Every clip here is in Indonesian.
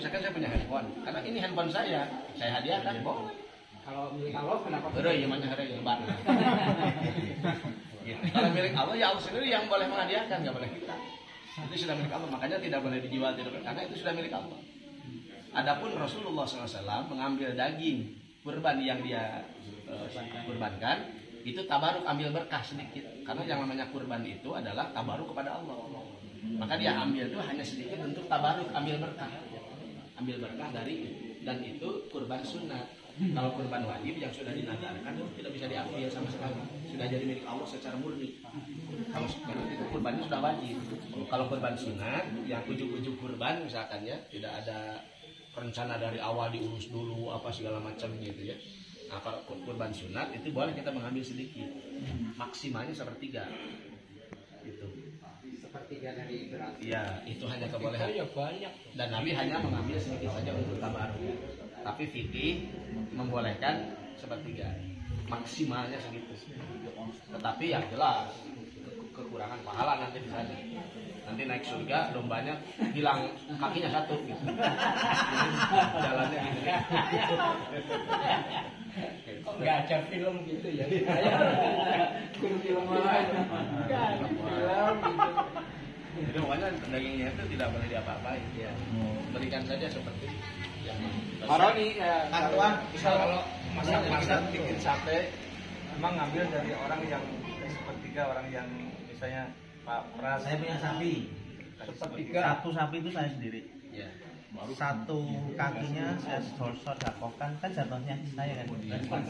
misalkan saya punya handphone, karena ini handphone saya hadiahkan kok. Kalau milik Allah kenapa? Iya, mana hari lebar. Kalau milik Allah ya Allah sendiri yang boleh menghadiahkan, nggak boleh kita. Itu sudah milik Allah, makanya tidak boleh dijual, karena itu sudah milik Allah. Adapun Rasulullah SAW mengambil daging kurban yang dia kurbankan, itu tabaruk, ambil berkah sedikit. Karena yang namanya kurban itu adalah tabaruk kepada Allah. Maka dia ambil itu hanya sedikit untuk tabaruk, ambil berkah dari itu. Dan itu kurban sunnah. Kalau kurban wajib yang sudah dinadarkan itu tidak bisa diambil sama sekali, sudah jadi milik Allah secara murni. Kalau itu kurbannya sudah wajib. Kalau kurban sunat yang ujuk-ujuk kurban misalkan ya, tidak ada rencana dari awal diurus dulu apa segala macam gitu ya. Nah, kalau kurban sunat itu boleh kita mengambil sedikit, maksimalnya sepertiga. Itu. Sepertiga dari beras. Iya, itu hanya kebolehan. Ya banyak. Dan Nabi hanya mengambil sedikit saja untuk tabaruk. Tapi fikih membolehkan sepertiga, maksimalnya segitu. Tetapi yang jelas kekurangan pahala nanti di sana. Nanti naik surga dombanya hilang kakinya satu gitu. Jalannya gitu. Kok nggak ada film gitu ya? Film lain. Nggak ada film gitu. Jadi pokoknya dagingnya itu tidak boleh diapa-apain ya. Berikan saja seperti yang Maroni kalau masak bikin sate, emang ngambil dari orang yang sepertiga, orang yang misalnya Pak Pras. saya punya sapi. Sepertiga. Satu sapi itu saya sendiri. ya. Satu kakinya saya sodakohkan, kan jatuhnya saya kan.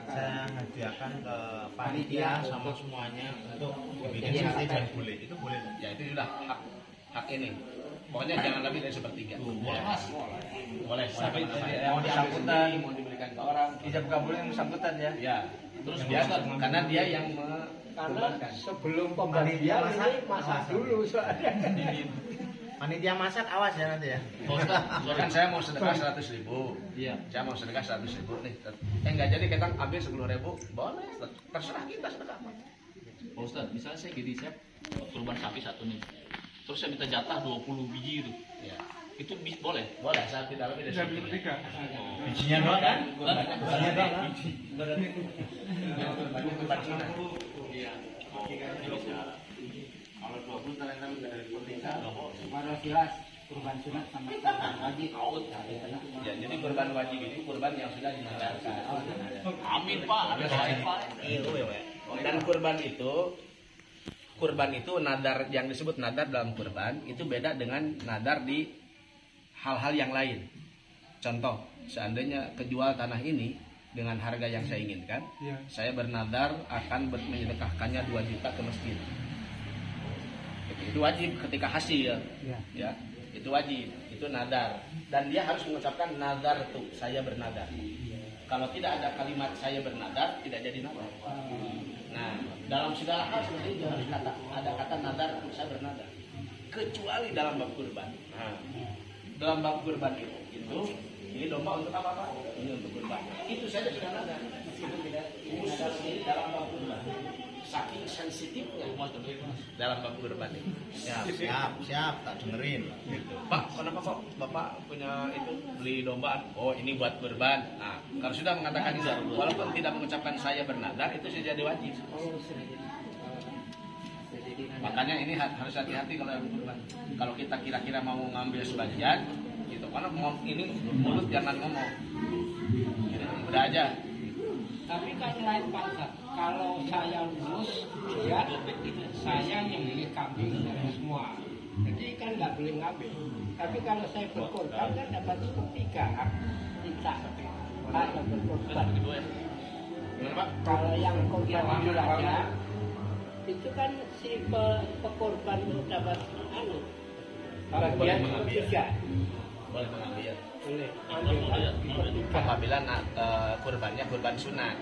Saya hadiahkan ke panitia sama semuanya untuk bikin sate dan boleh. Itu boleh. Ya itu sudah hak ini. Pokoknya jangan lebih dari sepertiga. Boleh. Sampai Mau disangkutan, mau diberikan ke orang. Ijab kabul yang bersangkutan ya. Ya. Terus dia karena dia yang Karena sebelum pembagian ini masak dulu soalnya. Panitia masak awas ya nanti ya. Kan saya mau sedekah 100.000. Iya. Saya mau sedekah 100.000 nih. Enggak jadi kita ambil 10.000. Boleh. Terserah kita sedekah apa. Pak Ustadz, misalnya saya jadi kurban sapi satu nih. Terus saya minta jatah 20 biji itu. Ya. Itu boleh? Boleh, saya tidak lebih dari sepertiga. Bijinya doang kan? Bijinya doang. Berarti kurban sunat. Iya. Kalau 20 talenta dari sepertiga. Baru jelas kurban sunat sama kurban wajib. Ya, jadi kurban wajib itu kurban yang sudah dinadarkan. Amin Pak, ada saya Pak. Dan kurban itu nadar yang disebut nadar dalam kurban itu beda dengan nadar di hal-hal yang lain. Contoh, seandainya kejual tanah ini dengan harga yang saya inginkan, saya bernadar akan menyedekahkannya 2 juta ke masjid. Itu wajib ketika hasil, ya itu wajib, itu nadar. Dan dia harus mengucapkan nadar tuh, saya bernadar. Kalau tidak ada kalimat saya bernadar, tidak jadi nadar. Nah, dalam segala hal seperti itu harus ada kata nadar, saya bernadar. Kecuali dalam bab kurban. Nah, dalam bab kurban itu ini domba untuk apa? Ini untuk kurban. Itu saja sudah nadar. Itu tidak nadar sendiri dalam bab kurban. Saking sensitifnya dalam bab kurban ini. Siap, tak dengerin. Gitu. Pak, kenapa kok Bapak punya itu beli domba? Oh, ini buat kurban. Nah, kalau sudah mengatakan itu, walaupun tidak mengucapkan saya bernadar, itu sudah jadi wajib. Makanya ini harus hati-hati kalau yang kurban. Kalau kita kira-kira mau ngambil sebagian, gitu. Karena ini mulut jangan ngomong. Jadi, udah aja. Tapi kan lain Pak Ustadz, kalau saya lulus, ya saya yang beli kambing dari semua. Jadi kan nggak boleh ngambil. Tapi kalau saya berkorban kan dapat sepertiga hak kita. Kalau berkorban. Kalau yang korban jualannya, itu kan si pekorban itu dapat bagian ketiga. Boleh mengambil. Boleh. Apabila kurbannya kurban sunat,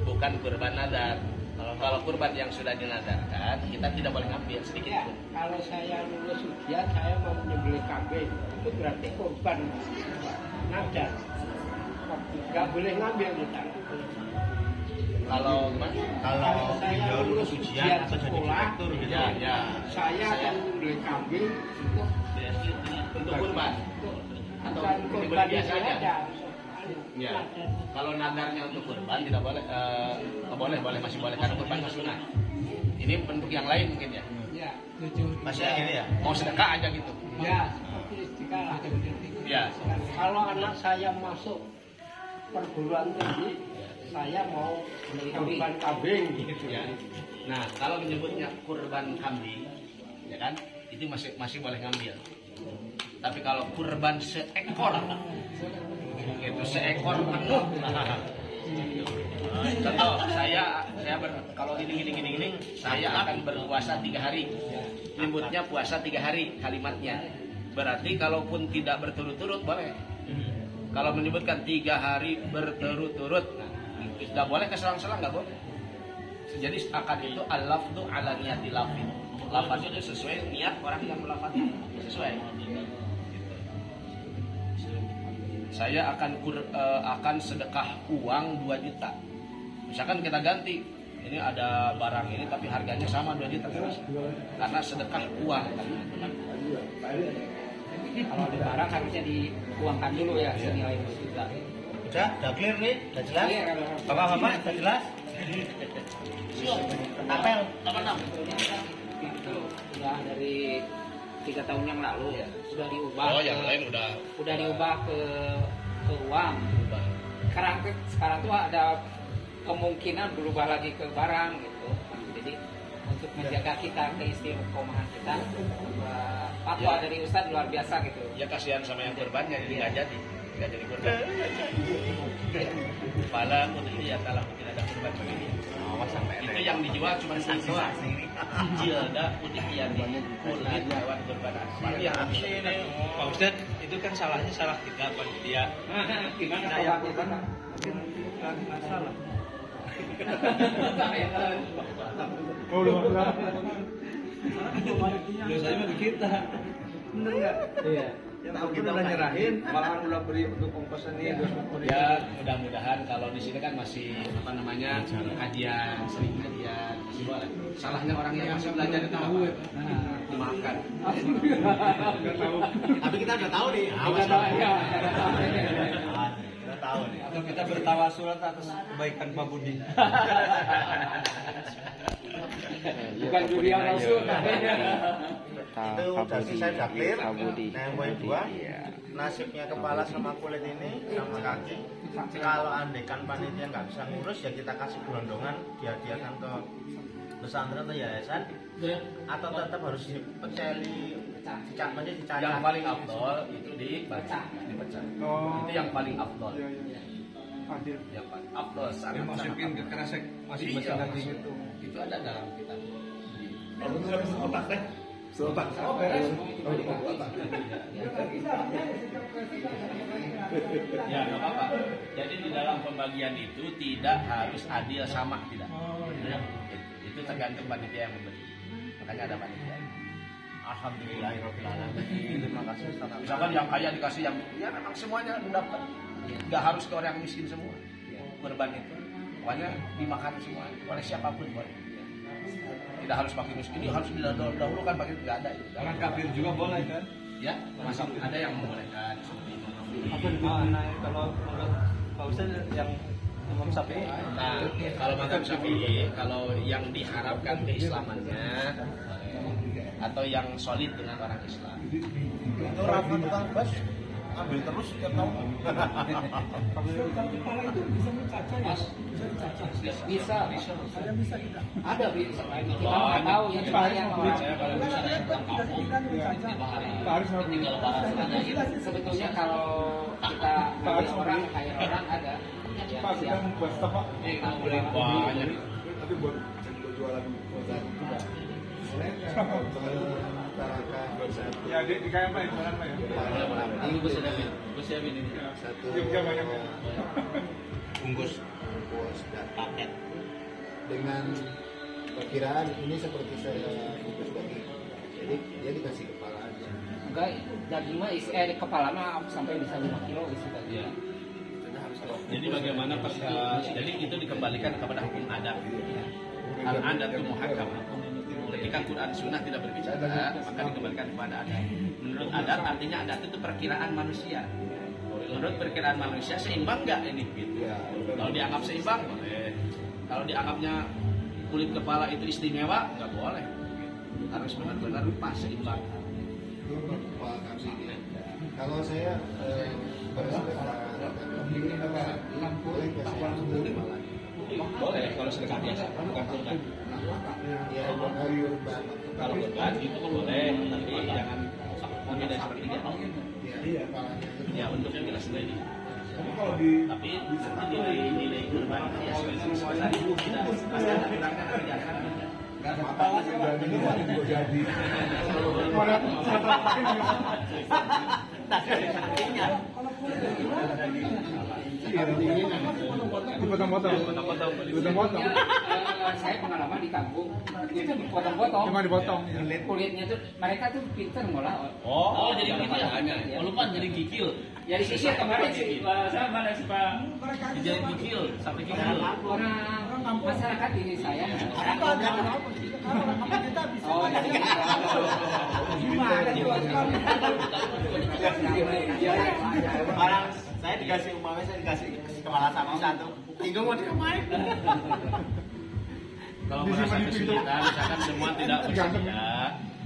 bukan kurban nadar. Kalau kurban yang sudah dinadarkan, kita tidak boleh ngambil sedikit Ya, pun. kalau saya lulus ujian, saya mau menyembelih kambing, itu berarti kurban nadar. Nggak boleh ngambil kita. Kalau saya lulus ujian atau jadi sekolah, direktur ya, saya akan menyembelih kambing untuk kurban. untuk atau Dan menyembelih kurban biasa itu aja? ada. Ya. Kalau nadarnya untuk kurban tidak boleh, boleh masih boleh karena kurban masih sunnah. Ini bentuk yang lain mungkin ya. Ya, Maksudnya gini ya. Mau sedekah aja gitu. ya seperti istiqalah. Ya. Kalau anak saya masuk perguruan tinggi, saya mau kurban kambing gitu Ya. Nah, kalau menyebutnya kurban kambing, ya kan, itu masih boleh ngambil. Tapi kalau kurban seekor, itu seekor penuh. Contoh, kalau gini, saya akan berpuasa 3 hari. Menyebutnya puasa 3 hari kalimatnya. Berarti kalaupun tidak berturut-turut boleh. Kalau menyebutkan 3 hari berturut-turut, nggak boleh keselang-selang, nggak boleh. Jadi akad itu al-lafdu ala niyati lafid. Lafaz itu sesuai niat orang yang melafaznya, sesuai. Saya akan sedekah uang 2 juta. Misalkan kita ganti, ini ada barang ini tapi harganya sama 2 juta karena sedekah uang. Kalau ada barang harusnya diuangkan dulu ya senilai 2 juta. Udah clear nih, udah jelas. Bapak-bapak, udah jelas. Apel. Itu sudah dari 3 tahun yang lalu sudah diubah. Oh, yang lain udah diubah ke uang. Sekarang tuh ada kemungkinan berubah lagi ke barang gitu. Jadi untuk menjaga kita keistiqomahan kita, fatwa dari Ustadz luar biasa gitu. Ya kasihan sama yang kurbannya, jadi nggak jadi kurban. Pala ya talah mungkin ada kurban begini. Itu yang dijual cuma satu doang. Jilda udhiyah kulit hewan kurbanan. Apalagi yang asli ini. Pak Ustadz, itu kan salahnya salah kita panitia. Gimana Saya kalau kan mungkin lagi masalah. Saya mah kita. Bener nggak? Iya. Tahu kita udah nyerahin, malahan udah beri untuk ongkos ini. Ya mudah-mudahan kalau di sini kan masih kajian, sering kajian, masih boleh. Salahnya orang yang masih belajar itu apa? Dimaafkan. Tapi kita udah tahu nih. Kita tahu ya. Kita tahu nih. Atau kita bertawasul atas kebaikan Pak Budi. Bukan dunia rasul. Itu tadi saya udah clear. Nah, yang poin 2, nasibnya kepala sama kulit ini sama kaki. Kalau andekan panitia nggak bisa ngurus, ya kita kasih gelondongan, dihadiahkan ke pesantren atau yayasan, atau tetap harus dipeceli, dicacat. Yang paling afdol itu dipecah. Itu yang paling afdol. Yang paling afdol sangat Masukin ke kresek masih Iya, daging itu. itu ada dalam kitab. Ya, nggak apa-apa. Jadi di dalam pembagian itu tidak harus adil sama, tidak. Ya, itu tergantung panitia yang memberi. Makanya ada panitia. Alhamdulillahirabbil alamin. Terima kasih Ustaz. Misalkan yang kaya dikasih yang ya memang semuanya mendapat. Nggak harus ke orang yang miskin semua. Kurban itu. Pokoknya dimakan semua oleh siapapun boleh. Tidak harus pakai miskin, ini harus didahulukan pakai nggak ada. Orang kafir juga boleh kan? Ya, masih ada yang membolehkan seperti itu. Apa gimana kalau menurut Pak Ustadz yang Imam Syafi'i? Nah, kalau mazhab Syafi'i, kalau yang diharapkan keislamannya atau yang solid dengan orang Islam. Itu Rafa tukang bas ambil terus setiap tahun. Bisa. Ada bisa. Kita nggak tahu yang banyak orang. Sebetulnya kalau kita orang kaya orang ada. Pak, kita membuat stok Pak. Boleh banyak. Tapi buat jualan ya di KM Pak, jualan Pak ya. Ini gue siapin ini. Jogja banyak. Bungkus dan paket dengan perkiraan ini seperti saya bungkus daging, jadi dia dikasih kepala aja. Enggak, daging mah kepala mah sampai bisa 5 kilo isi daging. Ya. Jadi bagaimana pas jadi itu dikembalikan kepada hukum adat. Al adat itu muhakam. Ketika ketika Quran Sunnah tidak berbicara, maka dikembalikan kepada adat. Menurut adat artinya adat itu perkiraan manusia. Menurut perkiraan manusia seimbang nggak ini? Gitu. Kalau dianggap seimbang boleh. Kalau dianggapnya kulit kepala itu istimewa nggak boleh. Harus benar-benar pas seimbang. Pak Kamsi, kalau saya boleh nggak saya kepala? Boleh kalau sedekah biasa, bukan kurban. Ya, hari urban. Kalau kurban itu boleh, tapi jangan lebih dari sepertiga. Iya, kepalanya. Ya untuk yang jelas sendiri. Tapi kalau di Tapi nilai kurban ya sebesar itu tidak pasti ada kurangnya kerja kan. nggak apa-apa sih udah ini mah juga jadi. Dipotong-potong. Dipotong-potong. Saya pengalaman di kampung itu dipotong-potong. Cuma dipotong. Kulitnya tuh mereka tuh pinter ngolah. Oh, jadi gitu ya. Oh, lupa jadi kikil. Ya di sisi kemarin sih Sama ada suka dijadi kikil, sampai kikil. orang masyarakat ini saya. Oh, Orang saya dikasih umpamanya saya dikasih kepala sapi satu. Tinggal mau diapain? Kalau merasa kesulitan, misalkan semua tidak bersedia,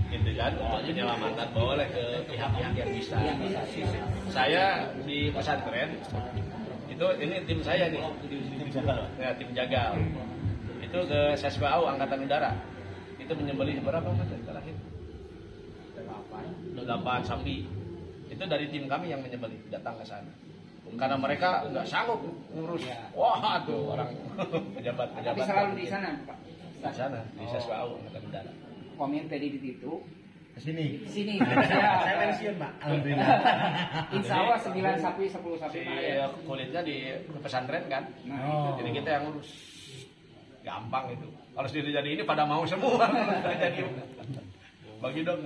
gitu kan, untuk penyelamatan boleh ke pihak-pihak yang bisa. Saya di pesantren itu ini tim saya nih, Tim jagal. ya, tim jagal. Itu ke SSBAU Angkatan Udara. Itu menyembelih berapa mas terakhir? 8 sapi. Itu dari tim kami yang menyembelih, datang ke sana. Karena mereka nggak sanggup ngurus. Wah, tuh orang pejabat-pejabat. tapi selalu di sana, Pak. Di sana, di SSBAU Angkatan Udara. Komen tadi di situ. Kesini. Di sini. Saya pensiun Pak. Alhamdulillah. Insya Allah 9 sapi, 10 sapi. Si kulitnya di pesantren kan. Oh. Jadi kita yang ngurus. Gampang itu. Kalau sendiri jadi ini pada mau semua. Jadi bagi dong.